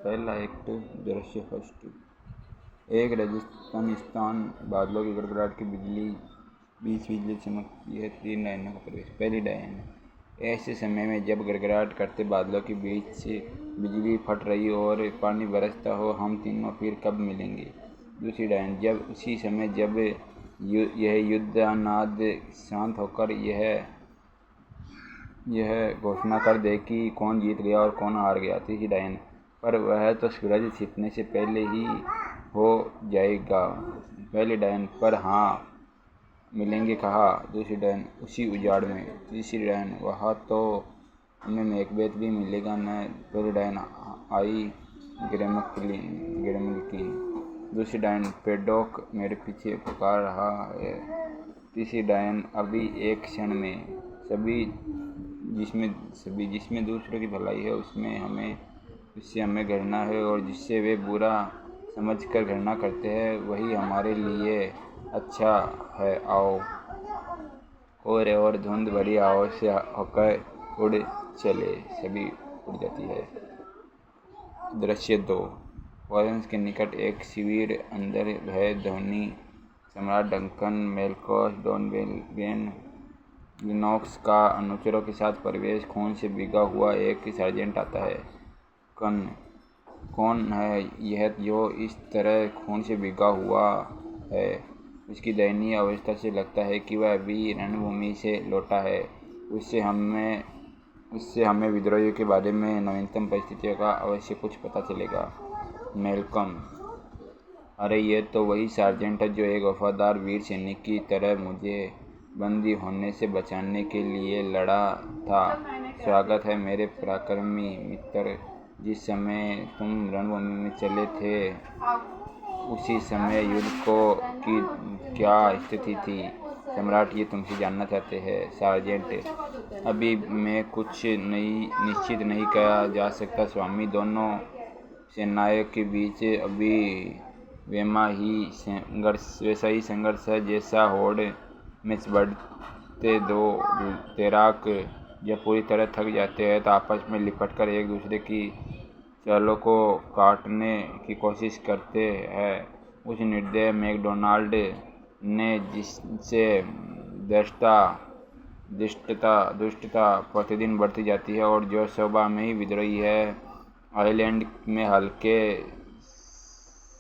पहला एक्ट दृश्य फर्स्ट। एक राजस्थान बादलों की गड़गड़ाहट की बीच बिजली चमकती है। 3 डायनों का प्रवेश। पहली डायन। ऐसे समय में जब गड़गड़ाहट करते बादलों के बीच से बिजली फट रही और पानी बरसता हो, हम तीनों फिर कब मिलेंगे। दूसरी डायन। जब उसी समय जब यह युद्धनाद शांत होकर यह घोषणा कर दे कि कौन जीत गया और कौन हार गया। तीसरी डायन। पर वह तो सूरज छिपने से पहले ही हो जाएगा। पहली डायन। पर हाँ, मिलेंगे कहाँ। दूसरी डायन। उसी उजाड़ में। तीसरी डायन। वहाँ तो हमें मैकबेथ भी मिलेगा न। पहली डायन। आई ग्रेमलिन। दूसरी डायन। पेडॉक मेरे पीछे पुकार रहा है। तीसरी डायन। अभी एक क्षण में। जिसमें दूसरों की भलाई है उससे हमें घृणा है, और जिससे वे बुरा समझकर घृणा करते हैं वही हमारे लिए अच्छा है। आओ। और धुंध भरी हवा से होकर उड़ चले। सभी उड़ जाती है। दृश्य 2। फ्लोरेंस के निकट एक शिविर। अंदर भय ध्वनि। सम्राट डंकन, मेलकोस, डॉनबेन, लिनॉक्स का अनुचरों के साथ प्रवेश। खून से भीगा हुआ एक सार्जेंट आता है। कौन है यह जो इस तरह खून से भीगा हुआ है। उसकी दयनीय अवस्था से लगता है कि वह अभी रणभूमि से लौटा है। उससे हमें विद्रोहियों के बारे में नवीनतम परिस्थितियों का अवश्य कुछ पता चलेगा। मेलकम। अरे ये तो वही सार्जेंट है जो एक वफादार वीर सैनिक की तरह मुझे बंदी होने से बचाने के लिए लड़ा था। स्वागत है मेरे पराक्रमी मित्र। जिस समय तुम रणभूमि में चले थे उसी समय युद्ध की क्या स्थिति थी। सम्राट ये तुमसे जानना चाहते हैं। सार्जेंट। अभी में कुछ निश्चित नहीं कहा जा सकता स्वामी। दोनों सेनाओं के बीच अभी वैसा ही संघर्ष है जैसा होड़ में बढ़ते दो तैराक जब पूरी तरह थक जाते हैं तो आपस में लिपटकर एक दूसरे की चालों को काटने की कोशिश करते हैं। उस निर्दय मैकडोनाल्ड ने जिससे दुष्टता प्रतिदिन बढ़ती जाती है और जो स्वभाव में ही विद्रोही है। आइलैंड में हल्के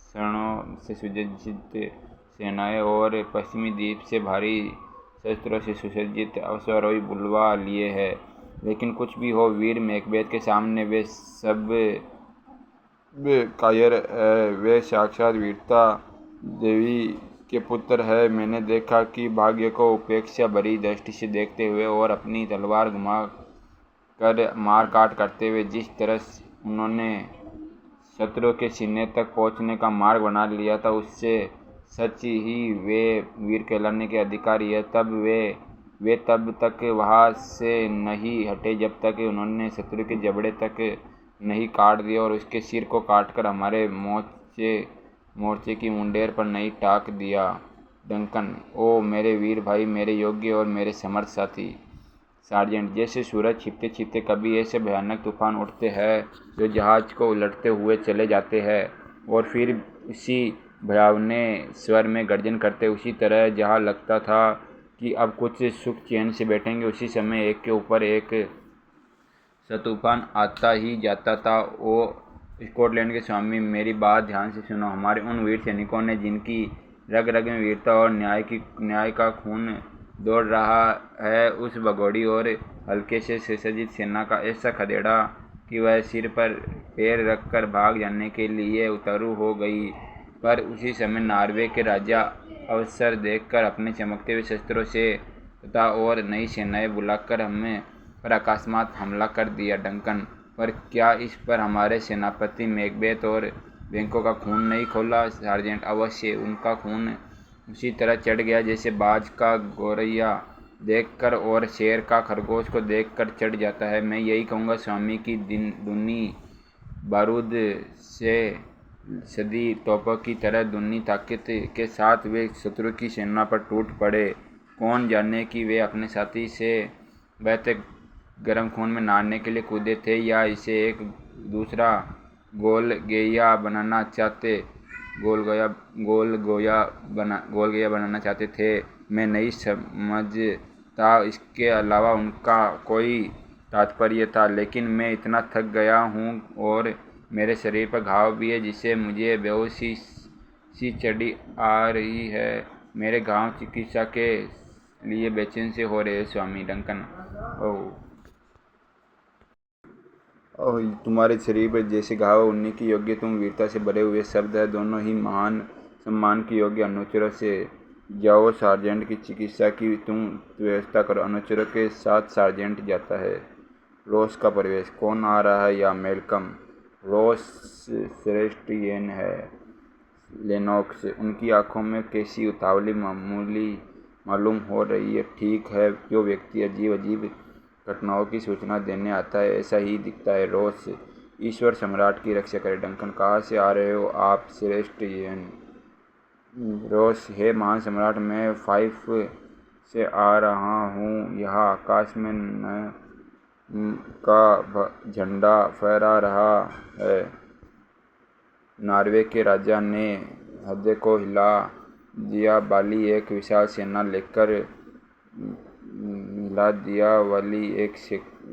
शरणों से सुसज्जित सेनाएं और पश्चिमी द्वीप से भारी शस्त्रों से सुसज्जित अश्वारोही बुलवा लिए है। लेकिन कुछ भी हो, वीर मैकबेथ के सामने वे सब कायर है। वे साक्षात वीरता देवी के पुत्र है। मैंने देखा कि भाग्य को उपेक्षा भरी दृष्टि से देखते हुए और अपनी तलवार घुमा कर मार काट करते हुए जिस तरह उन्होंने शत्रु के सीने तक पहुंचने का मार्ग बना लिया था, उससे सच ही वे वीर कहलाने के अधिकारी है। वे तब तक वहां से नहीं हटे जब तक उन्होंने शत्रु के जबड़े तक नहीं काट दिया और उसके सिर को काटकर हमारे मोर्चे की मुंडेर पर नहीं टाक दिया। डंकन। ओ मेरे वीर भाई, मेरे योग्य और मेरे समर्थ साथी। सार्जेंट। जैसे सूरज छिपते छिपते कभी ऐसे भयानक तूफान उठते हैं जो जहाज को उलटते हुए चले जाते हैं और फिर उसी भयावने स्वर में गर्जन करते, उसी तरह जहाँ लगता था कि अब कुछ सुख चैन से बैठेंगे, उसी समय एक के ऊपर एक सा तूफान आता ही जाता था। ओ स्कॉटलैंड के स्वामी, मेरी बात ध्यान से सुनो। हमारे उन वीर सैनिकों ने जिनकी रग रग में वीरता और न्याय का खून दौड़ रहा है, उस भगोड़ी और हल्के से सुसज्जित सेना का ऐसा खदेड़ा कि वह सिर पर पैर रखकर भाग जाने के लिए उतारू हो गई। पर उसी समय नॉर्वे के राजा अवसर देखकर अपने चमकते हुए शस्त्रों से तथा और नई सेनाएं बुलाकर हमें पर अकस्मात हमला कर दिया। डंकन। पर क्या इस पर हमारे सेनापति मैकबेथ और बैंकों का खून नहीं खोला। सार्जेंट। अवश्य। उनका खून उसी तरह चढ़ गया जैसे बाज का गौरैया देखकर और शेर का खरगोश को देखकर चढ़ जाता है। मैं यही कहूँगा स्वामी की दुनी बारूद से सदी तोपों की तरह दुनी ताकत के साथ वे शत्रु की सेना पर टूट पड़े। कौन जाने कि वे अपने साथी से बहते गर्म खून में नहाने के लिए कूदे थे या इसे एक दूसरा गोलगैया बनाना चाहते गोलगैया बनाना चाहते थे। मैं नहीं समझता इसके अलावा उनका कोई तात्पर्य था, लेकिन मैं इतना थक गया हूँ और मेरे शरीर पर घाव भी है जिससे मुझे बेहोशी सी चढ़ी आ रही है। मेरे घाव चिकित्सा के लिए बेचैन से हो रहे स्वामी डंकन। ओह, तुम्हारे शरीर पर जैसे घाव उन्हीं की योग्य, तुम वीरता से भरे हुए शब्द है, दोनों ही महान सम्मान की योग्य। अनुचरों से जाओ, सार्जेंट की चिकित्सा की तुम व्यवस्था करो। अनुचरों के साथ सार्जेंट जाता है। रोस का प्रवेश। कौन आ रहा है? या मेलकम। रोस श्रेष्ठ येन है लेनॉक्स। उनकी आंखों में कैसी उतावली मालूम हो रही है। ठीक है, जो व्यक्ति अजीब अजीब घटनाओं की सूचना देने आता है ऐसा ही दिखता है। रोस, ईश्वर सम्राट की रक्षा करे। डंकन, कहाँ से आ रहे हो आप? श्रेष्ठ येन। रोस, हे महान सम्राट, मैं फाइफ से आ रहा हूँ। यहाँ आकाश में का झंडा फहरा रहा है। नॉर्वे के राजा ने हृदय को हिला दिया वाली एक विशाल सेना लेकर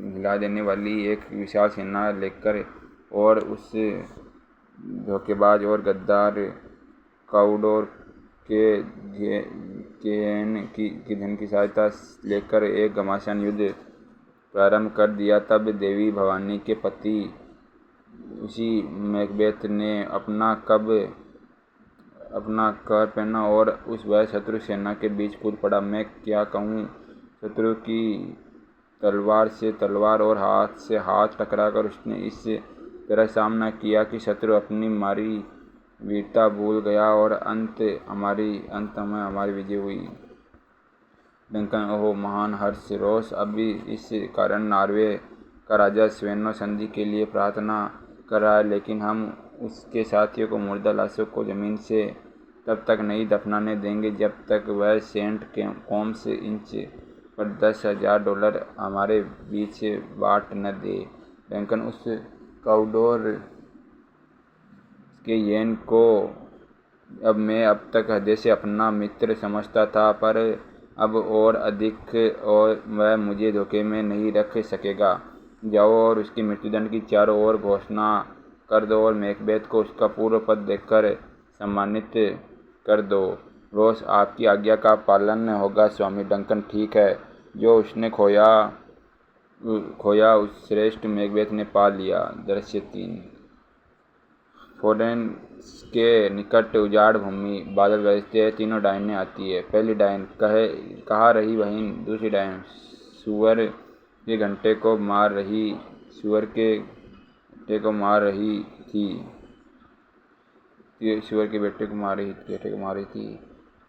हिला देने वाली एक विशाल सेना लेकर और उस धोखेबाज और गद्दार काउडोर के धन की सहायता लेकर एक घमासान युद्ध प्रारंभ कर दिया। तब देवी भवानी के पति उसी मैकबेथ ने अपना कर पहना और उस वह शत्रु सेना के बीच कूद पड़ा। मैं क्या कहूँ, शत्रु की तलवार से तलवार और हाथ से हाथ टकराकर उसने इस तरह सामना किया कि शत्रु अपनी मारी वीरता भूल गया और अंत में हमारी विजय हुई। डंकन, ओह महान हर्ष। रोस, अभी इस कारण नॉर्वे का राजा स्वेनो संधि के लिए प्रार्थना कर रहा है, लेकिन हम उसके साथियों को मुर्दा लाशों को जमीन से तब तक नहीं दफनाने देंगे जब तक वह सेंट कॉम्स इंच पर $10,000 हमारे बीच बांट न दे। डंकन, उस काउडोर के येन को मैं अब तक हृदय से अपना मित्र समझता था, पर अब और अधिक, और वह मुझे धोखे में नहीं रख सकेगा। जाओ और उसकी मृत्युदंड की चारों ओर घोषणा कर दो और मैकबेथ को उसका पूर्व पद देकर सम्मानित कर दो। रोस, आपकी आज्ञा का पालन होगा स्वामी डंकन। ठीक है, जो उसने खोया उस श्रेष्ठ मैकबेथ ने पा लिया। दृश्य 3। फोरेंस के निकट उजाड़ भूमि। बादल गरजते हैं। तीनों डायनें आती है। पहली डायन, कहाँ रही बहन? दूसरी डायन, सुअर के घंटे को मार रही थी।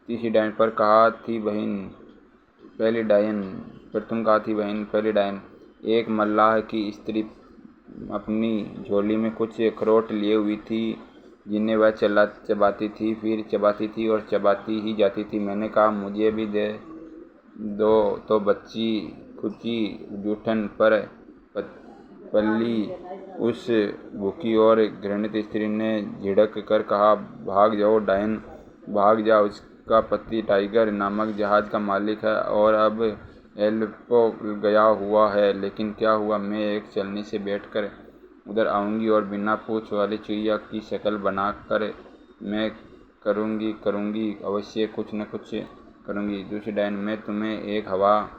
तीसरी डायन, पर कहाँ थी बहन? पहली डायन, पर तुम कहाँ थी बहन? पहली डायन, एक मल्लाह की स्त्री अपनी झोली में कुछ अखरोट लिए हुई थी जिन्हें वह चबाती थी, फिर चबाती थी और चबाती ही जाती थी। मैंने कहा, मुझे भी दे दो तो बच्ची खुची जूठन पर पल्ली। उस भूखी और घृणित स्त्री ने झिड़क कर कहा, भाग जाओ डायन, भाग जा। उसका पति टाइगर नामक जहाज का मालिक है और अब एल्पो गया हुआ है। लेकिन क्या हुआ? मैं एक चलनी से बैठकर उधर आऊँगी और बिना पूँछ वाली चिड़िया की शक्ल बनाकर मैं करूँगी अवश्य कुछ न कुछ करूँगी। दूसरी डायन, मैं तुम्हें एक हवा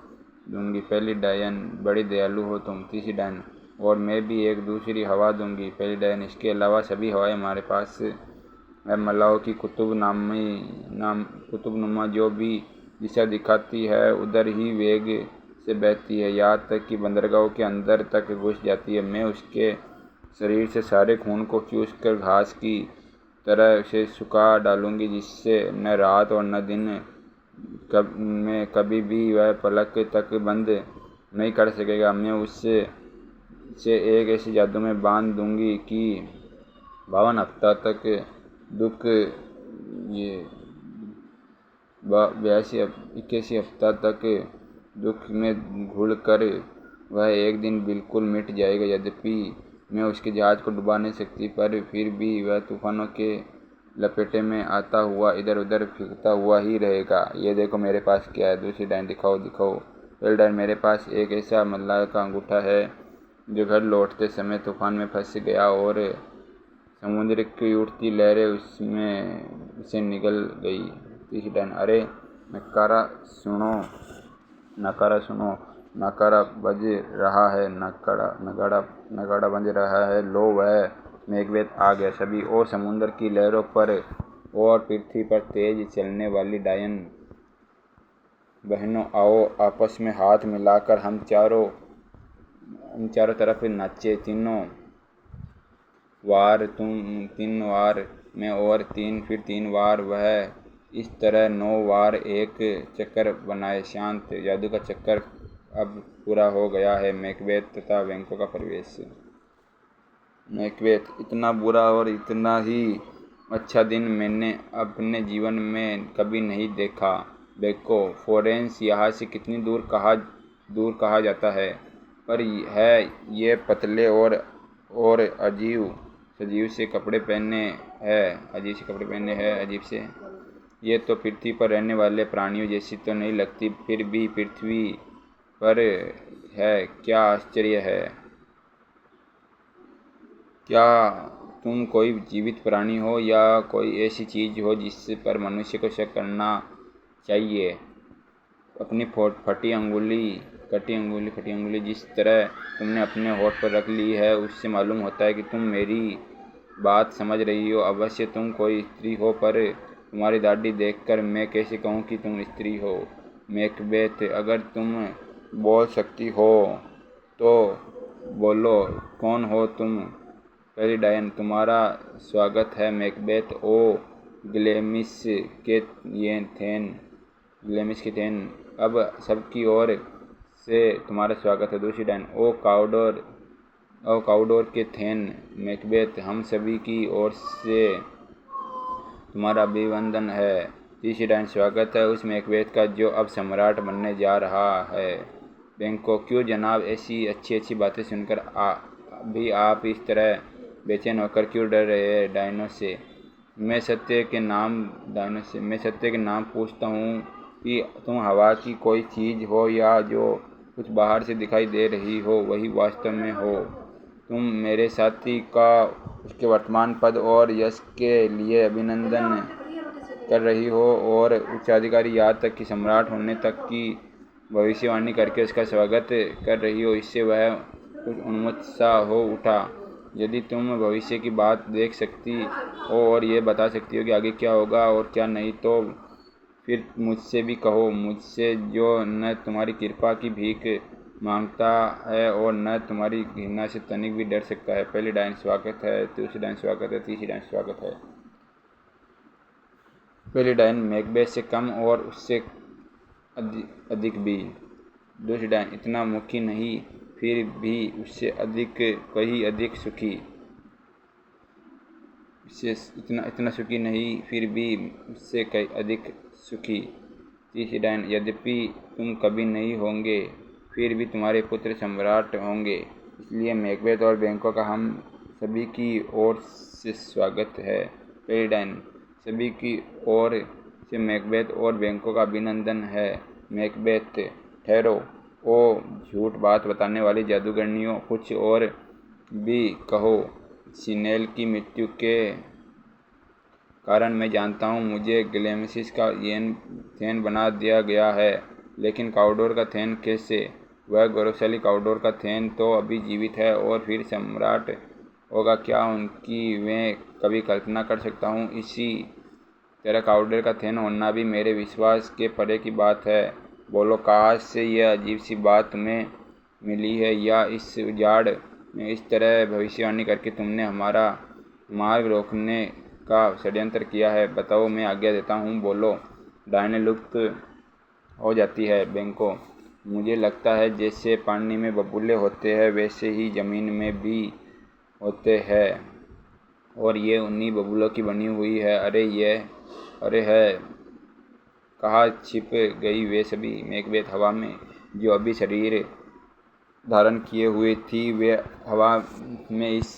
दूँगी। पहली डायन, बड़ी दयालु हो तुम। तीसरी डायन, और मैं भी एक दूसरी हवा दूँगी। पहली डायन, इसके अलावा सभी हवाएं हमारे पास है। मलाओं की कुतुबनुमा जो भी दिशा दिखाती है उधर ही वेग से बहती है, यहाँ तक कि बंदरगाहों के अंदर तक घुस जाती है। मैं उसके शरीर से सारे खून को चूस कर घास की तरह से सुखा डालूँगी, जिससे न रात और न दिन में कभी भी वह पलक तक बंद नहीं कर सकेगा। मैं उससे एक ऐसी जादू में बांध दूँगी कि 52 हफ्ता तक दुख 81 हफ्ता तक दुख में घुल कर वह एक दिन बिल्कुल मिट जाएगा। यद्यपि मैं उसके जहाज़ को डुबा नहीं सकती, पर फिर भी वह तूफ़ानों के लपेटे में आता हुआ इधर उधर फिरता हुआ ही रहेगा। ये देखो मेरे पास क्या है। दूसरी डायन दिखाओ दिखाओ। पहली डायन मेरे पास एक ऐसा मल्लाह का अंगूठा है जो घर लौटते समय तूफान में फंस गया और समुद्र की उठती लहरें उसमें से निकल गई। तीसरी डायन अरे नकारा सुनो, नकारा सुनो, नकारा बज रहा है, नगाड़ा बज रहा है। लो वह मेघवेद आ गया। सभी ओ समुद्र की लहरों पर और पृथ्वी पर तेज चलने वाली डायन बहनों, आओ आपस में हाथ मिलाकर हम चारों तरफ नाचे। तीनों वार, तुम 3 वार मैं और 3 फिर 3 वार वह, इस तरह 9 वार एक चक्कर बनाए। शांत। जादू का चक्कर अब पूरा हो गया है। मैकबेथ तथा बैंकों का प्रवेश। मैकबेथ इतना बुरा और इतना ही अच्छा दिन मैंने अपने जीवन में कभी नहीं देखा। बेको फ्लोरेंस यहाँ से कितनी दूर कहा जाता है, पर है ये पतले और अजीब से कपड़े पहने हैं। अजीब से ये तो पृथ्वी पर रहने वाले प्राणियों जैसी तो नहीं लगती, फिर भी पृथ्वी पर है। क्या आश्चर्य है। क्या तुम कोई जीवित प्राणी हो या कोई ऐसी चीज़ हो जिस पर मनुष्य को शक करना चाहिए। अपनी कटी अंगुली जिस तरह तुमने अपने होठ पर रख ली है, उससे मालूम होता है कि तुम मेरी बात समझ रही हो। अवश्य तुम कोई स्त्री हो, पर तुम्हारी दाढ़ी देखकर मैं कैसे कहूँ कि तुम स्त्री हो। मैकबेथ अगर तुम बोल सकती हो तो बोलो, कौन हो तुम। पहली डायन तुम्हारा स्वागत है मैकबेथ। ओ ग्लेमिस के थेन, अब सबकी ओर से तुम्हारा स्वागत है। दूसरी डायन ओ काउडोर के थेन। मैकबेथ हम सभी की ओर से तुम्हारा अभिवंदन है। तीसरी डायन स्वागत है उस मैकबेथ का जो अब सम्राट बनने जा रहा है। बैंको क्यों जनाब, ऐसी अच्छी बातें सुनकर भी आप इस तरह बेचैन होकर क्यों डर रहे हैं। डायनों से मैं सत्य के नाम पूछता हूँ कि तुम हवा की कोई चीज़ हो या जो कुछ बाहर से दिखाई दे रही हो वही वास्तव में हो। तुम मेरे साथी का उसके वर्तमान पद और यश के लिए अभिनंदन कर रही हो और उच्चाधिकारी यहाँ तक कि सम्राट होने तक की भविष्यवाणी करके उसका स्वागत कर रही हो। इससे वह कुछ उन्मत्त सा हो उठा। यदि तुम भविष्य की बात देख सकती हो और ये बता सकती हो कि आगे क्या होगा और क्या नहीं, तो फिर मुझसे भी कहो, मुझसे जो न तुम्हारी कृपा की भीख मांगता है और न तुम्हारी घृणा से तनिक भी डर सकता है। पहली डायन स्वागत है, दूसरी डायन स्वागत है, तीसरी डायन स्वागत है। पहली डायन मैकबेथ से कम और उससे अधिक भी। दूसरी डायन इतना मुखी नहीं, फिर भी उससे कहीं अधिक सुखी। इतना सुखी नहीं, फिर भी उससे कहीं अधिक सुखी। तीसरी डायन यद्यपि तुम कभी नहीं होंगे, फिर भी तुम्हारे पुत्र सम्राट होंगे, इसलिए मैकबेथ और बैंकों का हम सभी की ओर से स्वागत है। पहली डायन सभी की ओर से मैकबेथ और बैंकों का अभिनंदन है। मैकबेथ ठहरो, ओ झूठ बात बताने वाली जादूगरनियों, कुछ और भी कहो। सिनेल की मृत्यु के कारण मैं जानता हूँ मुझे ग्लेमिस का थेन बना दिया गया है, लेकिन काउडोर का थेन कैसे। वह गौरवशाली काउडोर का थेन तो अभी जीवित है और फिर सम्राट होगा, क्या उनकी मैं कभी कल्पना कर सकता हूँ। इसी तरह काउडोर का थेन होना भी मेरे विश्वास के परे की बात है। बोलो, कहाँ से यह अजीब सी बात तुम्हें मिली है, या इस उजाड़ में इस तरह भविष्यवाणी करके तुमने हमारा मार्ग रोकने का षड्यंत्र किया है। बताओ, मैं आज्ञा देता हूँ। बोलो। डायनें लुप्त हो जाती है। बैंको मुझे लगता है जैसे पानी में बबूले होते हैं वैसे ही ज़मीन में भी होते हैं, और ये उन्हीं बबूलों की बनी हुई है। अरे है, कहाँ छिप गई वे सभी। मैकबेथ हवा में जो अभी शरीर धारण किए हुए थी वे हवा में इस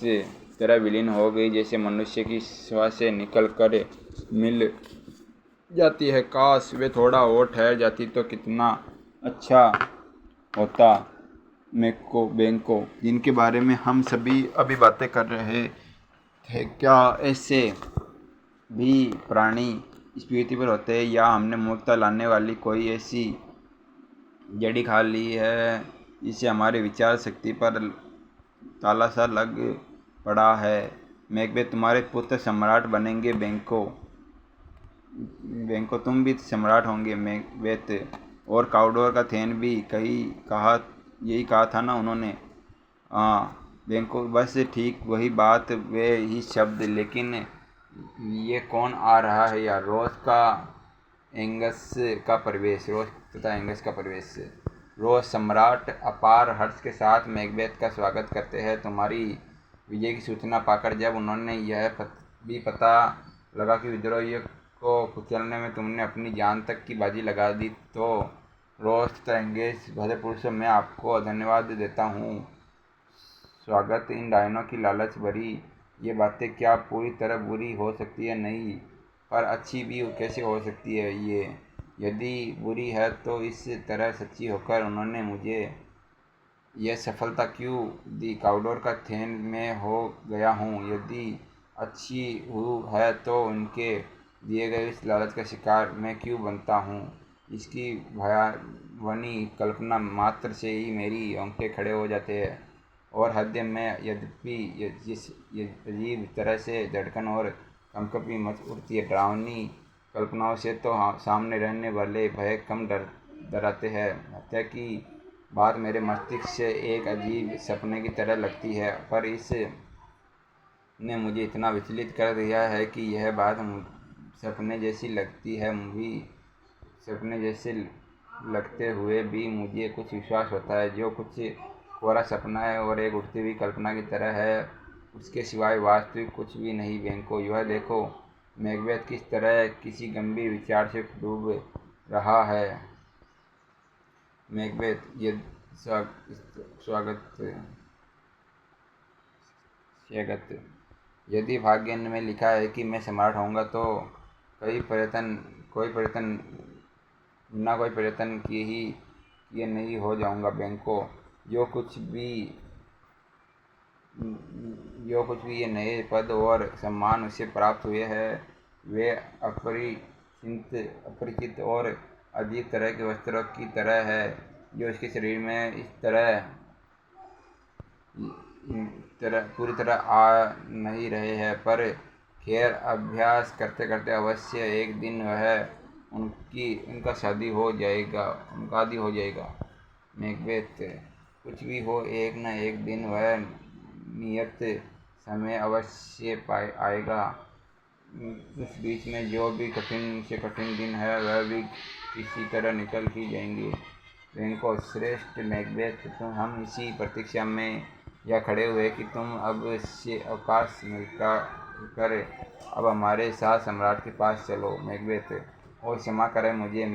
तरह विलीन हो गई जैसे मनुष्य की श्वास से निकल कर मिल जाती है। काश वे थोड़ा और ठहर जाती तो कितना अच्छा होता। बैंको जिनके बारे में हम सभी अभी बातें कर रहे थे, क्या ऐसे भी प्राणी इस पृथ्वी पर होते हैं, या हमने मूर्खता लाने वाली कोई ऐसी जड़ी खा ली है जिससे हमारी विचार शक्ति पर ताला सा लग पड़ा है। मैकबेथ तुम्हारे पुत्र सम्राट बनेंगे। बैंको तुम भी सम्राट होंगे मैकबेथ। और काउडोर का थेन भी यही कहा था ना उन्होंने। हाँ बैंको, बस ठीक वही बात, वे ही शब्द। लेकिन ये कौन आ रहा है यार? रोज तथा एंगस का प्रवेश। रोज सम्राट अपार हर्ष के साथ मैकबेथ का स्वागत करते हैं। तुम्हारी विजय की सूचना पाकर जब उन्होंने यह भी पता लगा कि विद्रोहियों को कुचलने में तुमने अपनी जान तक की बाजी लगा दी, तो रोज तथा एंगस भले पुरुषों, मैं आपको धन्यवाद देता हूँ। स्वागत। इन डायनों की लालच भरी ये बातें क्या पूरी तरह बुरी हो सकती है? नहीं, पर अच्छी भी कैसे हो सकती है? ये यदि बुरी है तो इस तरह सच्ची होकर उन्होंने मुझे यह सफलता क्यों दी? काउडोर का थेन में हो गया हूँ। यदि अच्छी है तो उनके दिए गए इस लालच का शिकार मैं क्यों बनता हूँ? इसकी भयावनी कल्पना मात्र से ही मेरी रोंगटे खड़े हो जाते हैं और हृदय में यद्यपि जिस अजीब तरह से धड़कन और कंपकपी मच उठती है। डरावनी कल्पनाओं से तो सामने रहने वाले भय कम डराते हैं। हत्या की बात मेरे मस्तिष्क से एक अजीब सपने की तरह लगती है, पर इस ने मुझे इतना विचलित कर दिया है कि यह बात सपने जैसी लगती है भी। सपने जैसे लगते हुए भी मुझे कुछ विश्वास होता है, जो कुछ कोरा सपना है और एक उठती हुई कल्पना की तरह है, उसके सिवाय वास्तविक कुछ भी नहीं। बैंको, यह देखो मैकबेथ किस तरह किसी गंभीर विचार से डूब रहा है। मैकबेथ, स्वागत। यदि भाग्य में लिखा है कि मैं सम्राट होऊंगा तो कोई प्रयत्न किए नहीं हो जाऊंगा। बैंको, जो कुछ भी ये नए पद और सम्मान उसे प्राप्त हुए हैं, वे अपरिचित और अजीब तरह के वस्त्रों की तरह है जो उसके शरीर में इस तरह पूरी तरह आ नहीं रहे हैं। पर खैर, अभ्यास करते करते अवश्य एक दिन वह उनका आदी हो जाएगा। मैकबेथ, कुछ भी हो, एक न एक दिन वह नियत समय अवश्य आएगा। उस बीच में जो भी कठिन से कठिन दिन है वह भी किसी तरह निकल ही जाएंगे। बैंको, श्रेष्ठ मैकबेथ, हम इसी प्रतीक्षा में या खड़े हुए कि तुम अब से अवकाश मिलकर अब हमारे साथ सम्राट के पास चलो। मैकबेथ, और क्षमा करें मुझे,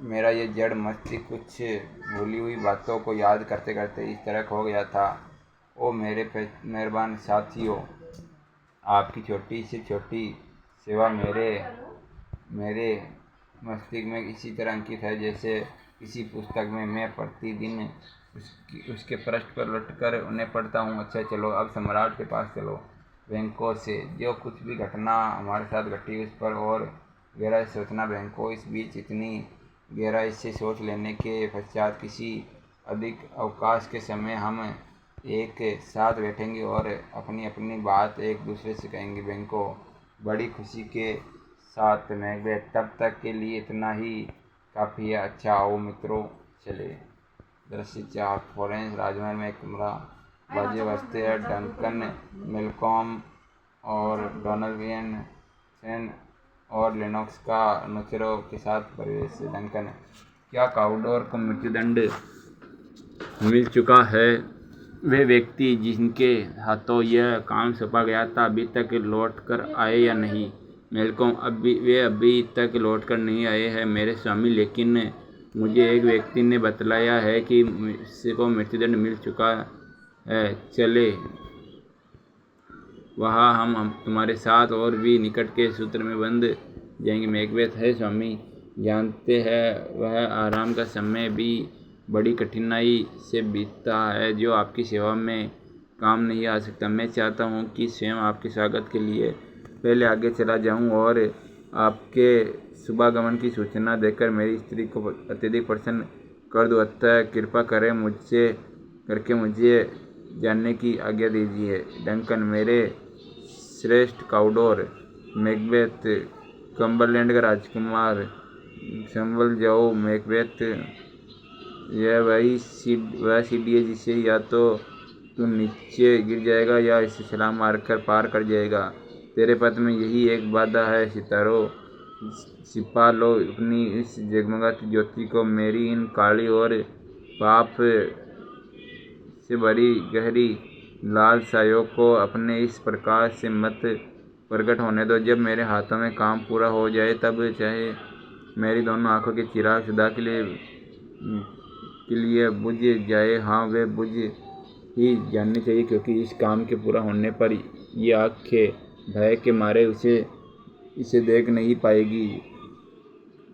मेरा ये जड़ मस्तिष्क कुछ भूली हुई बातों को याद करते करते इस तरह खो गया था। ओ मेरे मेहरबान साथियों, आपकी छोटी से छोटी सेवा मेरे मस्तिष्क में इसी तरह अंकित है जैसे किसी पुस्तक में मैं प्रतिदिन उसके पृष्ठ पर लौटकर उन्हें पढ़ता हूँ। अच्छा चलो, अब सम्राट के पास चलो। बैंको से जो कुछ भी घटना हमारे साथ घटी उस पर और गहराई से सोचना। बैंको, इस बीच इतनी गहराई से सोच लेने के पश्चात किसी अधिक अवकाश के समय हम एक साथ बैठेंगे और अपनी अपनी बात एक दूसरे से कहेंगे। बैंको, बड़ी खुशी के साथ। मैकबेथ, तब तक के लिए इतना ही काफ़ी है। अच्छा आओ मित्रों, चले। दृश्य 4। फ्लोरेंस राजमहल में एक कमरा बाजे बजते हैं। डंकन, मेलकॉम और डोनाल्ड और लेनॉक्स का अनुचरों के साथ प्रवेश। डंकन, क्या काउडोर को मृत्युदंड मिल चुका है? वे व्यक्ति जिनके हाथों यह काम सौंपा गया था अभी तक लौट कर आए या नहीं? मेलकॉम, वे अभी तक लौट कर नहीं आए हैं मेरे स्वामी, लेकिन मुझे एक व्यक्ति ने बतलाया है कि मुझको मृत्युदंड मिल चुका है। चले वहाँ हम तुम्हारे साथ और भी निकट के सूत्र में बंध जाएंगे। मैकबेथ है स्वामी, जानते हैं वह आराम का समय भी बड़ी कठिनाई से बीतता है जो आपकी सेवा में काम नहीं आ सकता। मैं चाहता हूँ कि स्वयं आपके स्वागत के लिए पहले आगे चला जाऊँ और आपके शुभागमन की सूचना देकर मेरी स्त्री को अत्यधिक प्रसन्न कर दूँ। अतः कृपा करें मुझे जानने की आज्ञा दीजिए। डंकन, मेरे श्रेष्ठ काउडोर, मैकबेथ, कम्बरलैंड का राजकुमार, संभल जाओ। मैकबेथ, यह वह सीढ़ी है जिसे या तो तू नीचे गिर जाएगा या इसे छलांग मारकर पार कर जाएगा। तेरे पथ में यही एक बाधा है। सितारों, छिपा लो अपनी इस जगमगाती ज्योति को मेरी इन काली और पाप से भरी गहरी लाल सायों को अपने इस प्रकाश से मत प्रकट होने दो। जब मेरे हाथों में काम पूरा हो जाए तब चाहे मेरी दोनों आंखों के चिराग सदा के लिए बुझ जाए। हाँ, वे बुझ ही जाननी चाहिए, क्योंकि इस काम के पूरा होने पर ये आँखें भय के मारे इसे देख नहीं पाएगी।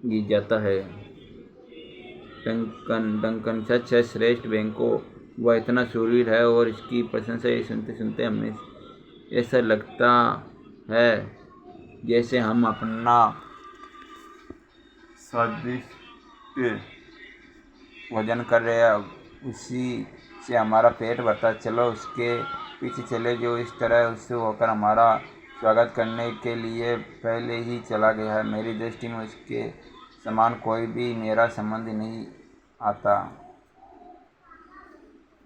गिर जाता है। डंकन, सच है श्रेष्ठ बैंको, वह इतना शूरवीर है और इसकी प्रशंसा सुनते सुनते हमें ऐसा लगता है जैसे हम अपना स्वादिष्ट भोजन कर रहे हैं, उसी से हमारा पेट भरता। चलो उसके पीछे चले जो इस तरह उससे होकर हमारा स्वागत करने के लिए पहले ही चला गया है। मेरी दृष्टि में उसके समान कोई भी मेरा संबंध नहीं आता।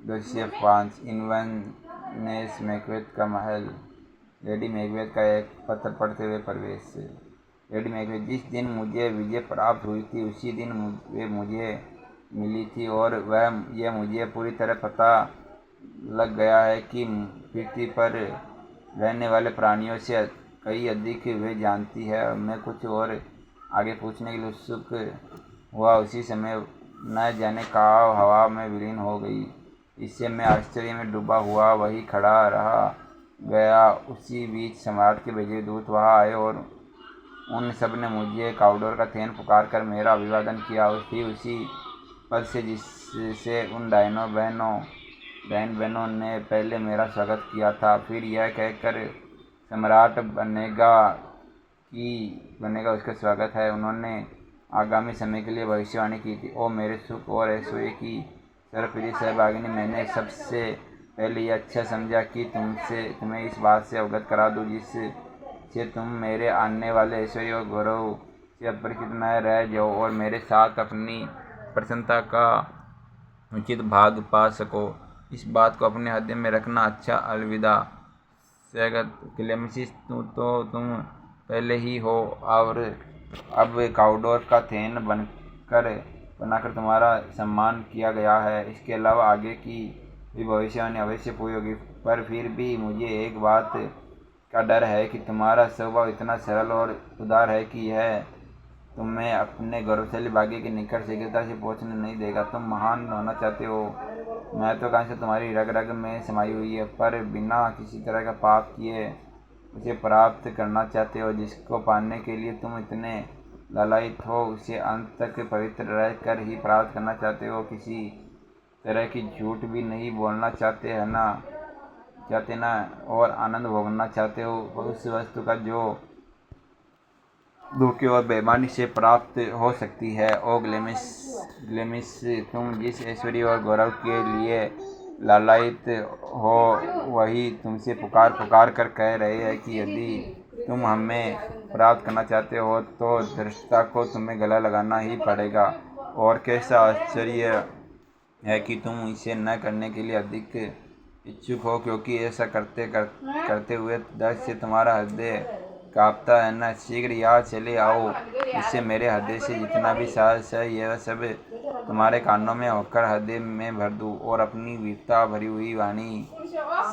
दृश्य 5 इन्वेंस मैकबेथ का महल। लेडी मैकबेथ का एक पत्र पढ़ते हुए प्रवेश। लेडी मैकबेथ, जिस दिन मुझे विजय प्राप्त हुई थी उसी दिन वे मुझे मिली थी और यह मुझे पूरी तरह पता लग गया है कि पृथ्वी पर रहने वाले प्राणियों से कई अधिक वे जानती है। मैं कुछ और आगे पूछने के लिए उत्सुक हुआ, उसी समय न जाने कहाँ हवा में विलीन हो गई। इससे मैं आश्चर्य में डूबा हुआ वहीं खड़ा रह गया। उसी बीच सम्राट के भेजे दूत वहाँ आए और उन सब ने मुझे काउडोर का थेन पुकार कर मेरा अभिवादन किया। उसी पद से जिससे उन डायन बहनों ने पहले मेरा स्वागत किया था। फिर यह कहकर सम्राट बनेगा उसका स्वागत है, उन्होंने आगामी समय के लिए भविष्यवाणी की थी। ओ मेरे सुख और ऐश्वर्य की सर्वप्रिय सहभागिनी, मैंने सबसे पहले यह अच्छा समझा कि तुम्हें इस बात से अवगत करा दूँ जिससे तुम मेरे आने वाले ऐश्वर्य और गौरव से अपरिचित न रह जाओ और मेरे साथ अपनी प्रसन्नता का उचित भाग पा सको। इस बात को अपने हृदय में रखना। अच्छा, अलविदा। स्वागत क्लेमेंसिस, तुम पहले ही हो और अब काउडोर का थेन बनाकर तुम्हारा सम्मान किया गया है। इसके अलावा आगे की भी भविष्यवाणी अवश्य पूरी होगी, पर फिर भी मुझे एक बात का डर है कि तुम्हारा स्वभाव इतना सरल और उदार है कि यह तुम्हें अपने गौरवशाली भाग्य के निकट शीघ्रता से पहुंचने नहीं देगा। तुम महान होना चाहते हो, महत्वाकांक्षा तुम्हारी रग रग में समाई हुई है, पर बिना किसी तरह का पाप किए उसे प्राप्त करना चाहते हो। जिसको पाने के लिए तुम इतने लालायित हो उसे अंत तक पवित्र रह कर ही प्राप्त करना चाहते हो। किसी तरह की झूठ भी नहीं बोलना चाहते ना, और आनंद भोगना चाहते हो उस वस्तु का जो धोखे और बेईमानी से प्राप्त हो सकती है। ओ ग्लेमिस, तुम जिस ऐश्वर्य और गौरव के लिए लालायित हो वही तुमसे पुकार कर कह रहे हैं कि यदि तुम हमें प्राप्त करना चाहते हो तो धृष्टता को तुम्हें गला लगाना ही पड़ेगा। और कैसा आश्चर्य है कि तुम इसे न करने के लिए अधिक इच्छुक हो, क्योंकि ऐसा करते हुए डर से तुम्हारा हृदय कांपता है ना। शीघ्र यहाँ चले आओ, इससे मेरे हृदय से जितना भी साहस है यह सब तुम्हारे कानों में होकर हृदय में भर दूँ और अपनी वीरता भरी हुई वाणी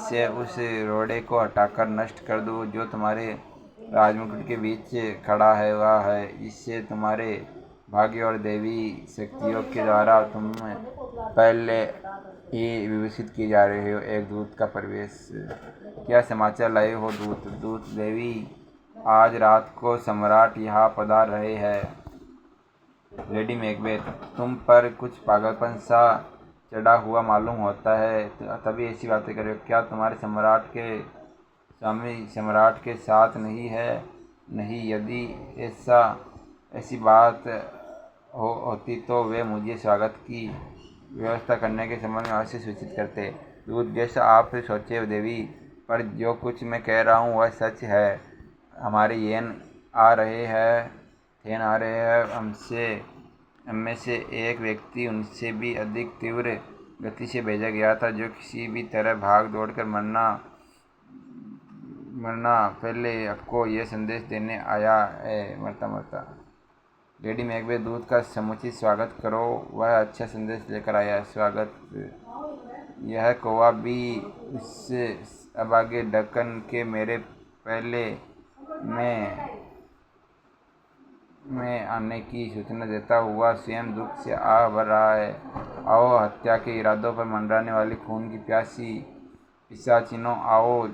से उस रोड़े को हटाकर नष्ट कर दूँ जो तुम्हारे राजमुकुट के बीच खड़ा है। वह है, इससे तुम्हारे भाग्य और देवी शक्तियों के द्वारा तुम पहले ही विभूषित की जा रही हो। एक दूत का प्रवेश। क्या समाचार लाए हो दूत? दूत देवी, आज रात को सम्राट यहाँ पधार रहे हैं। लेडी मैकबेथ, तुम पर कुछ पागलपन सा चढ़ा हुआ मालूम होता है, तभी ऐसी बातें कर रहे हो। क्या तुम्हारे स्वामी सम्राट के साथ नहीं है? नहीं, यदि ऐसी बात होती तो वे मुझे स्वागत की व्यवस्था करने के संबंध में अवश्य सूचित करते। दूत, जैसा आप सोचे देवी, पर जो कुछ मैं कह रहा हूँ वह सच है। हमारे थेन आ रहे हैं। हममें से एक व्यक्ति उनसे भी अधिक तीव्र गति से भेजा गया था, जो किसी भी तरह भाग दौड़ कर मरना पहले आपको यह संदेश देने आया है, मरता। लेडी मैकबेथ, दूत का समुचित स्वागत करो, वह अच्छा संदेश लेकर आया है। स्वागत। यह कौवा भी उससे अभागे दक्कन के मेरे पहले में आने की सूचना देता हुआ स्वयं दुख से आह भर रहा है। आओ, हत्या के इरादों पर मंडराने वाली खून की प्यासी पिशाचिनों, आओ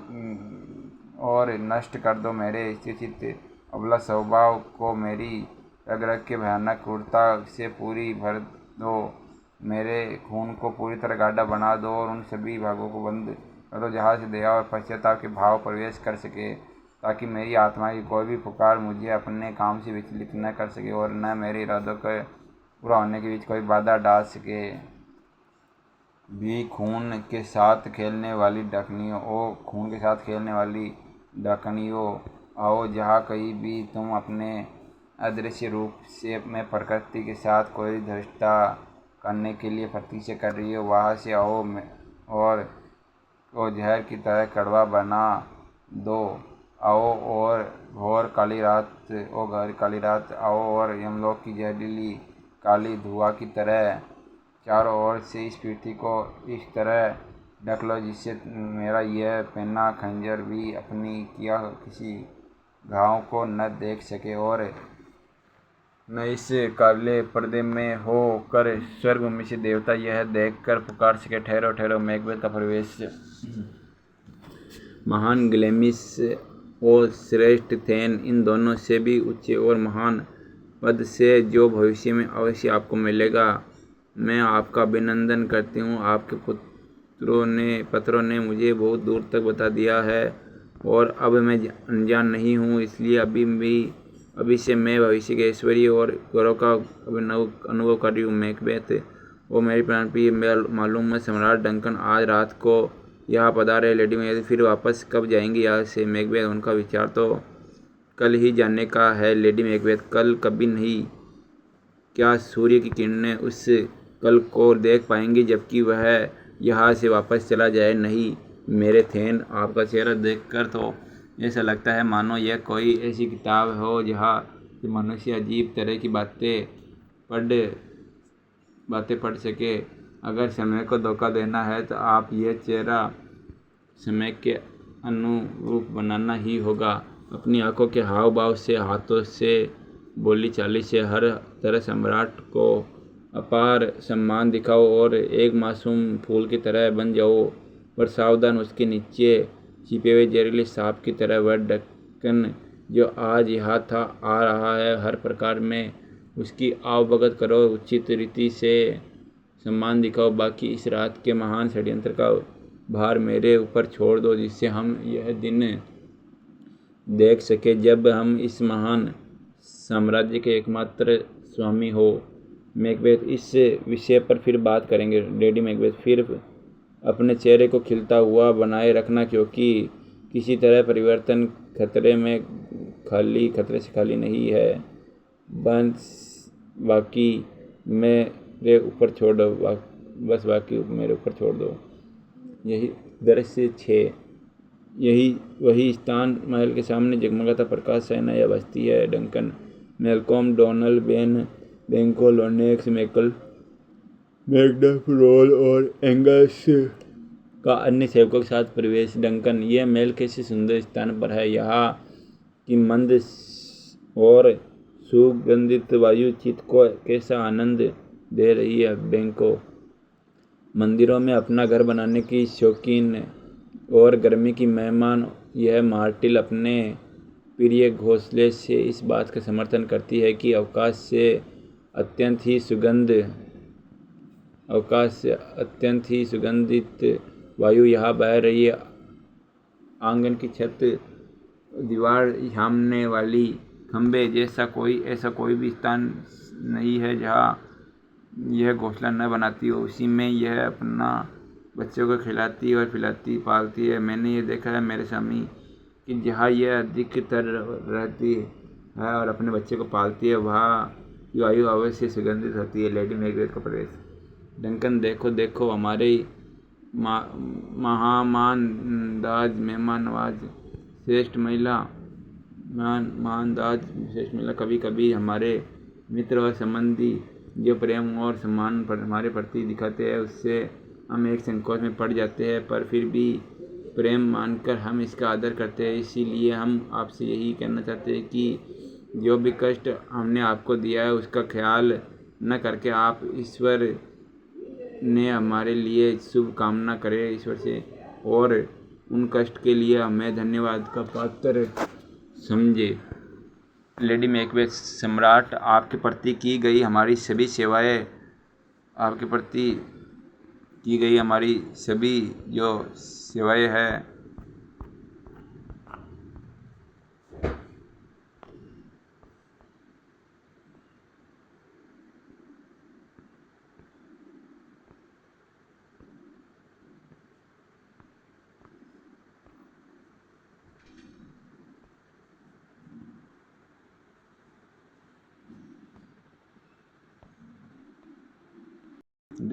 और नष्ट कर दो मेरे स्थित अबला स्वभाव को। मेरी रग रग के भयानक क्रूरता से पूरी भर दो। मेरे खून को पूरी तरह गाढ़ा बना दो और उन सभी भागों को बंद कर दो जहाँ से दया और पश्चाताप के भाव प्रवेश कर सके, ताकि मेरी आत्मा की कोई भी पुकार मुझे अपने काम से विचलित न कर सके और न मेरे इरादों के पूरा होने के बीच कोई बाधा डाल सके। भी खून के साथ खेलने वाली डाकनियों, आओ, जहाँ कहीं भी तुम अपने अदृश्य रूप से मैं प्रकृति के साथ कोई धृष्टता करने के लिए प्रतीक्षा कर रही हो, वहाँ से आओ और को जहर की तरह कड़वा बना दो। आओ और घोर काली रात आओ और यमलोक की जहरीली काली धुआं की तरह चारों ओर से इस पृथ्वी को इस तरह ढक लो जिससे मेरा यह पहना खंजर भी अपनी किया किसी घाव को न देख सके और न इस काले पर्दे में हो कर स्वर्ग में से देवता यह देखकर पुकार सके। ठहरो, मैकबेथ का प्रवेश। महान ग्लेमिस और श्रेष्ठ थेन, इन दोनों से भी ऊंचे और महान पद से जो भविष्य में अवश्य आपको मिलेगा, मैं आपका अभिनंदन करती हूँ। आपके पत्रों ने मुझे बहुत दूर तक बता दिया है और अब मैं अनजान नहीं हूँ, इसलिए अभी से मैं भविष्य के ऐश्वर्य और गौरव का अनुभव कर रही हूँ। मैकबेथ, वो मेरी प्राणप्रिय, मालूम है सम्राट डंकन आज रात को यहाँ पधारे। लेडी मैकबेथ, फिर वापस कब जाएंगे यहाँ से? मैकबेथ, उनका विचार तो कल ही जाने का है। लेडी मैकबेथ, कल कभी नहीं। क्या सूर्य की किरणें उस कल को देख पाएंगी जबकि वह यहाँ से वापस चला जाए? नहीं मेरे थेन, आपका चेहरा देखकर तो ऐसा लगता है मानो यह कोई ऐसी किताब हो जहाँ से मनुष्य अजीब तरह की बातें पढ़ सके। अगर समय को धोखा देना है तो आप यह चेहरा समय के अनुरूप बनाना ही होगा। अपनी आंखों के हाव भाव से, हाथों से, बोली चाली से हर तरह सम्राट को अपार सम्मान दिखाओ और एक मासूम फूल की तरह बन जाओ, पर सावधान, उसके नीचे छिपे हुए जहरीले सांप की तरह वह डक्कन जो आज यहाँ आ रहा है, हर प्रकार में उसकी आवभगत करो, उचित रीति से सम्मान दिखाओ। बाकी इस रात के महान षड्यंत्र का भार मेरे ऊपर छोड़ दो, जिससे हम यह दिन देख सके जब हम इस महान साम्राज्य के एकमात्र स्वामी हो। मैकबेथ, इस विषय पर फिर बात करेंगे। लेडी मैकबेथ, फिर अपने चेहरे को खिलता हुआ बनाए रखना, क्योंकि किसी तरह परिवर्तन खतरे से खाली नहीं है। बाकी मेरे ऊपर छोड़ दो। यही दृश्य 6। यही वही स्थान, महल के सामने जगमगाता प्रकाश, सहना या बस्ती है। डंकन, मैल्कॉम, डोनल, बेंको, लोनेक्स, मैकडफ, रोल और एंगस का अन्य सेवकों के साथ प्रवेश। डंकन, यह महल कैसे सुंदर स्थान पर है। यहाँ की मंद और सुगंधित वायु चित्त को कैसा आनंद दे रही है। बैंकों मंदिरों में अपना घर बनाने की शौकीन और गर्मी की मेहमान यह मार्टिल अपने प्रिय घोंसले से इस बात का समर्थन करती है कि आकाश से अत्यंत ही सुगंधित वायु यहाँ बह रही है। आंगन की छत, दीवार, सामने वाली खंभे ऐसा कोई भी स्थान नहीं है जहाँ यह घोंसला न बनाती हो। उसी में यह अपना बच्चों को खिलाती और पिलाती पालती है। मैंने ये देखा है मेरे स्वामी कि जहाँ यह अधिकतर रहती है और अपने बच्चे को पालती है वहाँ की वायु अवश्य सुगंधित होती है। लेडी मैकबेथ का प्रवेश। डंकन, देखो देखो, हमारे महामानदाज मेहमान नवाज श्रेष्ठ महिला। कभी कभी हमारे मित्र और संबंधी जो प्रेम और सम्मान पर हमारे प्रति दिखाते हैं उससे हम एक संकोच में पड़ जाते हैं, पर फिर भी प्रेम मानकर हम इसका आदर करते हैं। इसीलिए हम आपसे यही कहना चाहते हैं कि जो भी कष्ट हमने आपको दिया है उसका ख्याल न करके आप ईश्वर ने हमारे लिए शुभ कामना करें ईश्वर से, और उन कष्ट के लिए हमें धन्यवाद का पात्र समझे। लेडी मैकबेथ, सम्राट, आपके प्रति की गई हमारी सभी सेवाएं, आपके प्रति की गई हमारी सभी जो सेवाएं हैं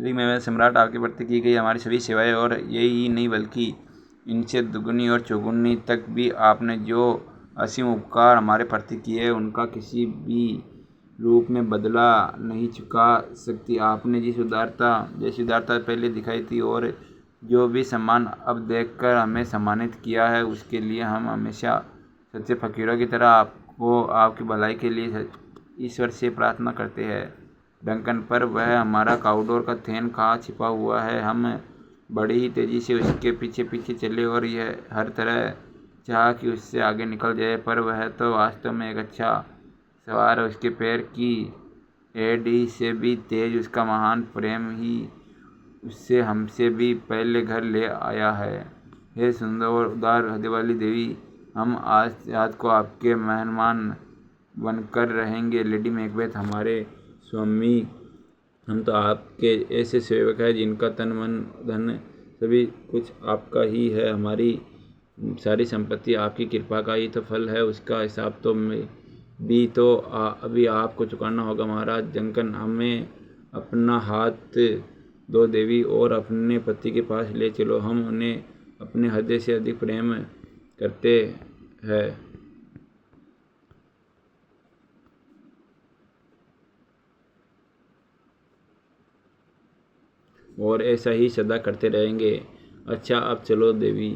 में सम्राट, आपके प्रति की गई हमारी सभी सेवाएं, और यही नहीं बल्कि इनसे दुगनी और चौगुनी तक भी आपने जो असीम उपकार हमारे प्रति किए उनका किसी भी रूप में बदला नहीं चुका सकती। आपने जिस उदारता पहले दिखाई थी और जो भी सम्मान अब देखकर हमें सम्मानित किया है उसके लिए हम हमेशा सच्चे फकीरों की तरह आपको आपकी भलाई के लिए ईश्वर से प्रार्थना करते हैं। डंकन, पर वह हमारा काउडोर का थैन कहाँ छिपा हुआ है। हम बड़ी ही तेज़ी से उसके पीछे पीछे चले और यह हर तरह चाहा कि उससे आगे निकल जाए, पर वह तो वास्तव में एक अच्छा सवार है। उसके पैर की एड़ी से भी तेज उसका महान प्रेम ही उससे हमसे भी पहले घर ले आया है। हे सुंदर और उदार हृदय वाली देवी, हम आज को आपके मेहमान बनकर रहेंगे। लेडी मैकबेथ, हमारे स्वामी, हम तो आपके ऐसे सेवक हैं जिनका तन मन धन सभी कुछ आपका ही है। हमारी सारी संपत्ति आपकी कृपा का ही तो फल है, उसका हिसाब तो भी तो अभी आपको चुकाना होगा। महाराज डंकन, हमें अपना हाथ दो देवी और अपने पति के पास ले चलो। हम उन्हें अपने हृदय से अधिक प्रेम करते हैं और ऐसा ही सदा करते रहेंगे। अच्छा, अब चलो देवी।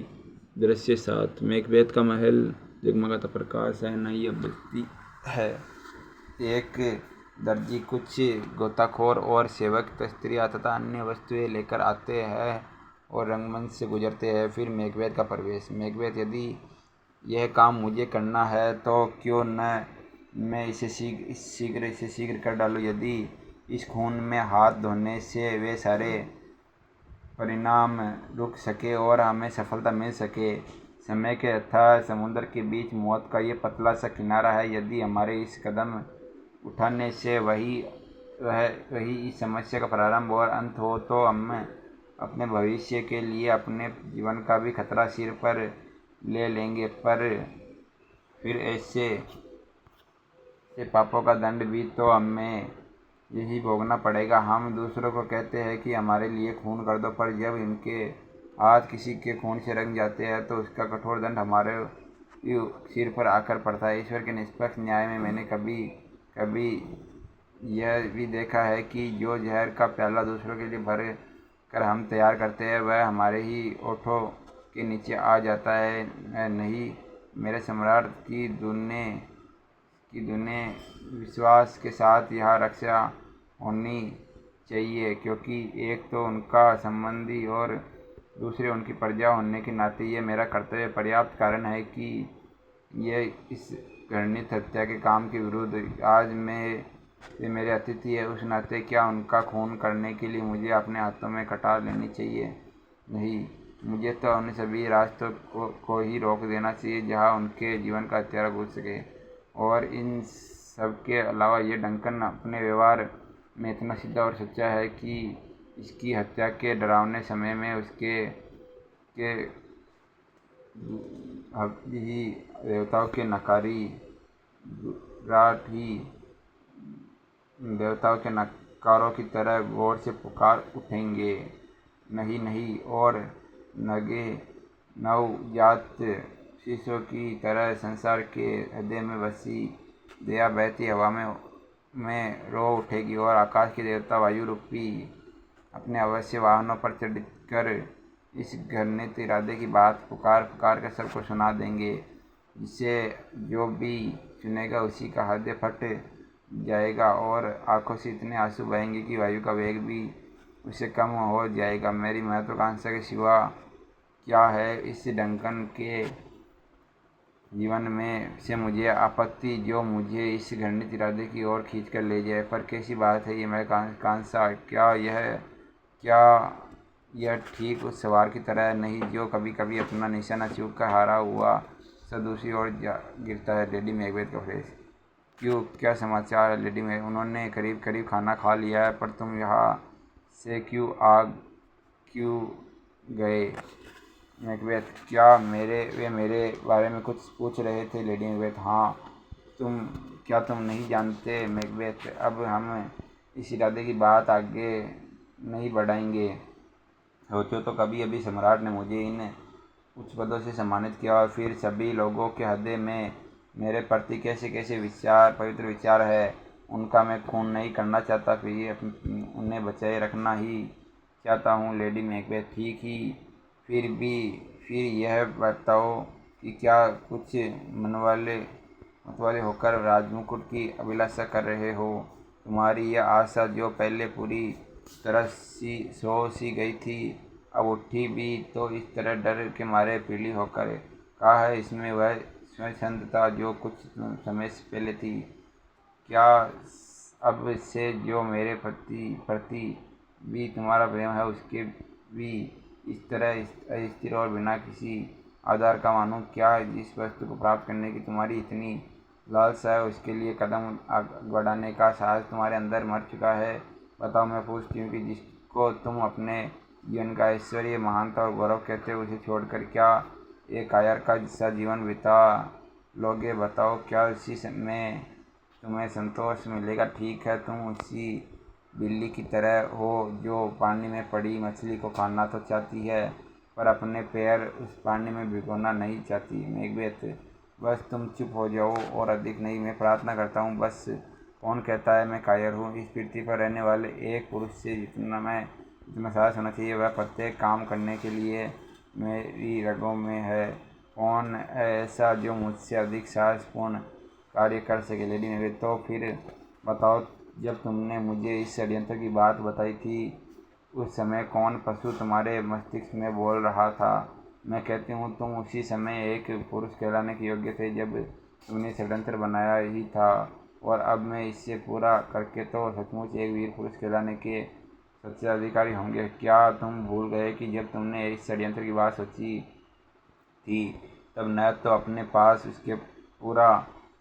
दृश्य 7। मैकबेथ का महल जगमगाता प्रकाश है, नई अब बजती है। एक दर्जी, कुछ गोताखोर और सेवक तख्तियाँ तथा अन्य वस्तुएं लेकर आते हैं और रंगमंच से गुजरते हैं। फिर मैकबेथ का प्रवेश। मैकबेथ, यदि यह काम मुझे करना है तो क्यों न मैं इसे शीघ्र कर डालूं। यदि इस खून में हाथ धोने से वे सारे परिणाम रुक सके और हमें सफलता मिल सके। समय के अथाह समुद्र के बीच मौत का ये पतला सा किनारा है। यदि हमारे इस कदम उठाने से वही इस समस्या का प्रारंभ और अंत हो तो हम अपने भविष्य के लिए अपने जीवन का भी खतरा सिर पर ले लेंगे, पर फिर ऐसे पापों का दंड भी तो हमें यही भोगना पड़ेगा। हम दूसरों को कहते हैं कि हमारे लिए खून कर दो, पर जब इनके हाथ किसी के खून से रंग जाते हैं तो उसका कठोर दंड हमारे सिर पर आकर पड़ता है। ईश्वर के निष्पक्ष न्याय में मैंने कभी यह भी देखा है कि जो जहर का प्याला दूसरों के लिए भर कर हम तैयार करते हैं वह हमारे ही ओठों के नीचे आ जाता है। नहीं, मेरे सम्राट की कि उन्हें विश्वास के साथ यह रक्षा होनी चाहिए, क्योंकि एक तो उनका संबंधी और दूसरे उनकी प्रजा होने के नाते ये मेरा कर्तव्य पर्याप्त कारण है कि ये इस घृणित हत्या के काम के विरुद्ध आज ये मेरे अतिथि है, उस नाते क्या उनका खून करने के लिए मुझे अपने हाथों में कटार लेनी चाहिए? नहीं, मुझे तो उन सभी रास्तों को ही रोक देना चाहिए जहाँ उनके जीवन का हत्यारा घुस सके। और इन सब के अलावा ये डंकन अपने व्यवहार में इतना सीधा और सच्चा है कि इसकी हत्या के डरावने समय में उसके के ही देवताओं के नकारों की तरह गौर से पुकार उठेंगे, नहीं नहीं, और नगे नवजात शिशुओं की तरह संसार के हृदय में बसी दया बहती हवा में रो उठेगी, और आकाश के देवता वायु रूपी अपने अवश्य वाहनों पर चढ़कर इस घृणित इरादे की बात पुकार पुकार कर सबको सुना देंगे, जिसे जो भी सुनेगा उसी का हृदय फट जाएगा और आंखों से इतने आंसू बहेंगे कि वायु का वेग भी उससे कम हो जाएगा। मेरी महत्वाकांक्षा के सिवा क्या है इस डंकन के जीवन में से मुझे आपत्ति, जो मुझे इस घृणित इरादे की ओर खींच कर ले जाए? पर कैसी बात है ये महत्वाकांक्षा! क्या यह ठीक उस सवार की तरह नहीं जो कभी कभी अपना निशाना चूक कर हारा हुआ सा दूसरी ओर गिरता है? लेडी मैकबेथ का फ्रेश। क्या समाचार है लेडी मैकबेथ? उन्होंने करीब करीब खाना खा लिया है, पर तुम यहाँ से क्यों गए? मैकबेथ, वे मेरे बारे में कुछ पूछ रहे थे? लेडी मैकबेथ, हाँ। क्या तुम नहीं जानते मैकबेथ? अब हम इस इरादे की बात आगे नहीं बढ़ाएंगे। सोचो तो, कभी अभी सम्राट ने मुझे इन उच्च पदों से सम्मानित किया और फिर सभी लोगों के हृदय में मेरे प्रति कैसे कैसे पवित्र विचार है। उनका मैं खून नहीं करना चाहता, फिर उन्हें बचाए रखना ही चाहता हूँ। लेडी मैकबेथ, ठीक ही, फिर यह बताओ कि क्या कुछ मतवाले होकर राजमुकुट की अभिलाषा कर रहे हो? तुम्हारी यह आशा जो पहले पूरी तरह सो सी गई थी, अब उठी भी तो इस तरह डर के मारे पीली होकर। कहा है इसमें वह स्वच्छंदता जो कुछ समय से पहले थी? क्या अब से जो मेरे प्रति भी तुम्हारा प्रेम है उसके भी इस तरह अस्थिर और बिना किसी आधार का मानूं? क्या जिस वस्तु को प्राप्त करने की तुम्हारी इतनी लालसा है उसके लिए कदम बढ़ाने का साहस तुम्हारे अंदर मर चुका है? बताओ, मैं पूछती हूँ कि जिसको तुम अपने जीवन का ऐश्वर्य, महानता और गौरव कहते हो, उसे छोड़कर क्या एक कायर का सा जीवन बिता लोगे? बताओ, क्या उसी में तुम्हें संतोष मिलेगा? ठीक है, तुम उसी बिल्ली की तरह हो जो पानी में पड़ी मछली को खाना तो चाहती है, पर अपने पैर उस पानी में भिगोना नहीं चाहती। मैकबेथ, बस तुम चुप हो जाओ और अधिक नहीं, मैं प्रार्थना करता हूँ। बस कौन कहता है मैं कायर हूँ? इस पृथ्वी पर रहने वाले एक पुरुष से जितना साहस होना चाहिए वह प्रत्येक काम करने के लिए मेरी रगों में है। कौन है ऐसा जो मुझसे अधिक साहसपूर्ण कार्य कर सके? लेडी मैकबेथ, तो फिर बताओ, जब तुमने मुझे इस षड्यंत्र की बात बताई थी उस समय कौन पशु तुम्हारे मस्तिष्क में बोल रहा था? मैं कहती हूँ तुम उसी समय एक पुरुष कहलाने के योग्य थे जब तुमने षड्यंत्र बनाया ही था, और अब मैं इससे पूरा करके तो सचमुच एक वीर पुरुष कहलाने के सच्चे अधिकारी होंगे। क्या तुम भूल गए कि जब तुमने इस षड्यंत्र की बात सोची थी तब न तो अपने पास उसके पूरा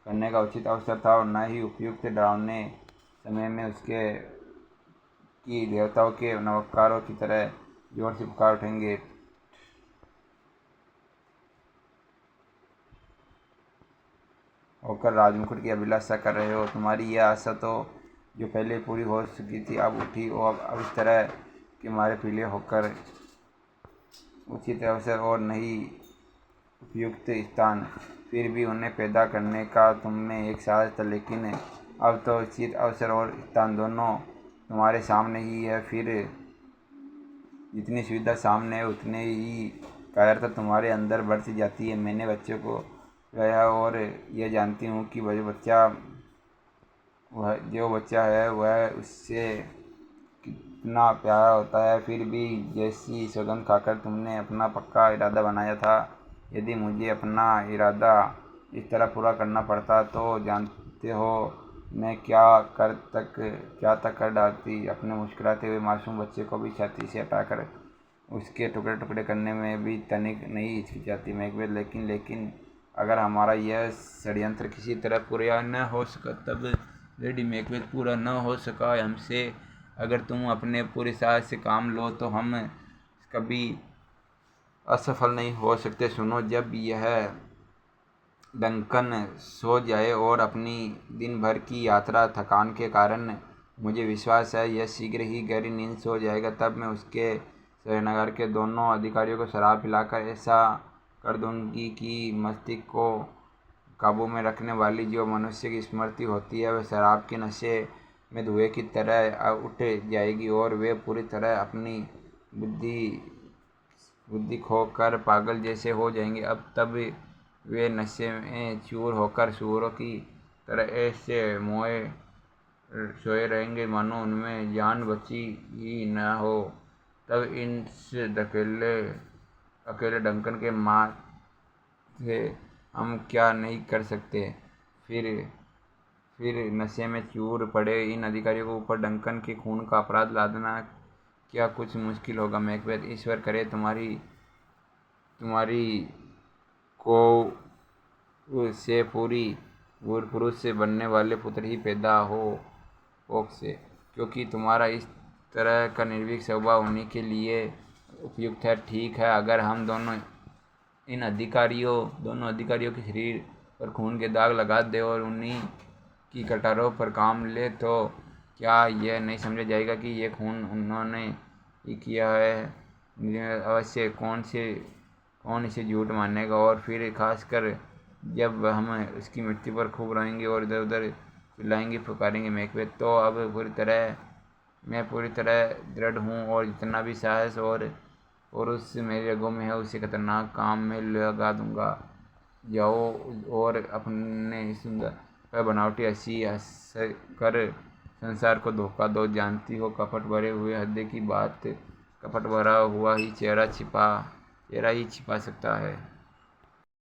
करने का उचित अवसर था और न ही उपयुक्त डरावने समय में उसके कि देवताओं के नवकारों की तरह जोर से पुकार उठेंगे होकर राजमुकुट की अभिलाषा कर रहे हो? तुम्हारी यह आशा तो जो पहले पूरी हो चुकी थी अब उठी, और अब इस तरह के मारे पीले होकर उचित अवसर और नहीं उपयुक्त स्थान, फिर भी उन्हें पैदा करने का तुम में एक साहस था, लेकिन अब तो उचित अवसर और स्थान दोनों तुम्हारे सामने ही है। फिर जितनी सुविधा सामने है उतने ही कायरता तुम्हारे अंदर बढ़ती जाती है। मैंने बच्चों को गया और यह जानती हूँ कि जो बच्चा है वह उससे कितना प्यारा होता है, फिर भी जैसी सौगंध खाकर तुमने अपना पक्का इरादा बनाया था, यदि मुझे अपना इरादा इस तरह पूरा करना पड़ता तो जानते हो मैं क्या तक कर डालती। अपने मुस्कुराते हुए मासूम बच्चे को भी छाती से हटाकर उसके टुकड़े टुकड़े करने में भी तनिक नहीं हिचकिचाती मैकबेथ। लेकिन अगर हमारा यह षड्यंत्र किसी तरह पूरा न हो सका, तब लेडी मैकबेथ पूरा न हो सका हमसे, अगर तुम अपने पूरे साहस से काम लो तो हम कभी असफल नहीं हो सकते। सुनो, जब यह डंकन सो जाए और अपनी दिन भर की यात्रा थकान के कारण मुझे विश्वास है यह शीघ्र ही गहरी नींद सो जाएगा, तब मैं उसके श्रीनगर के दोनों अधिकारियों को शराब पिलाकर ऐसा कर दूंगी कि मस्तिष्क को काबू में रखने वाली जो मनुष्य की स्मृति होती है वह शराब के नशे में धुएं की तरह उठ जाएगी और वे पूरी तरह अपनी बुद्धि खोकर पागल जैसे हो जाएंगे। तब वे नशे में चूर होकर सूअरों की तरह ऐसे सोए रहेंगे मानो उनमें जान बची ही न हो। तब इस अकेले डंकन के माथे हम क्या नहीं कर सकते। फिर नशे में चूर पड़े इन अधिकारियों के ऊपर डंकन के खून का अपराध लादना क्या कुछ मुश्किल होगा मैकबेथ। ईश्वर करे तुम्हारी को से पुरुष से बनने वाले पुत्र ही पैदा हो से, क्योंकि तुम्हारा इस तरह का निर्भीक स्वभाव उन्हीं के लिए उपयुक्त है। ठीक है, अगर हम दोनों अधिकारियों के शरीर पर खून के दाग लगा दे और उन्हीं की कटारों पर काम ले, तो क्या यह नहीं समझा जाएगा कि यह खून उन्होंने ही किया है। अवश्य कौन इसे झूठ मानेगा। और फिर खासकर जब हम उसकी मृत्यु पर खूब रोएंगे और इधर उधर चिल्लाएंगे पुकारेंगे मैकबेथ। तो अब मैं पूरी तरह दृढ़ हूँ और जितना भी साहस और उस मेरे रगों में है उसे खतरनाक काम में लगा दूंगा। जाओ और अपने सुंदर बनावटी हंसी हंस कर संसार को धोखा दो। जानती हो कपट भरे हुए हृदय की बात कपट भरा हुआ ही चेहरा ही छिपा सकता है।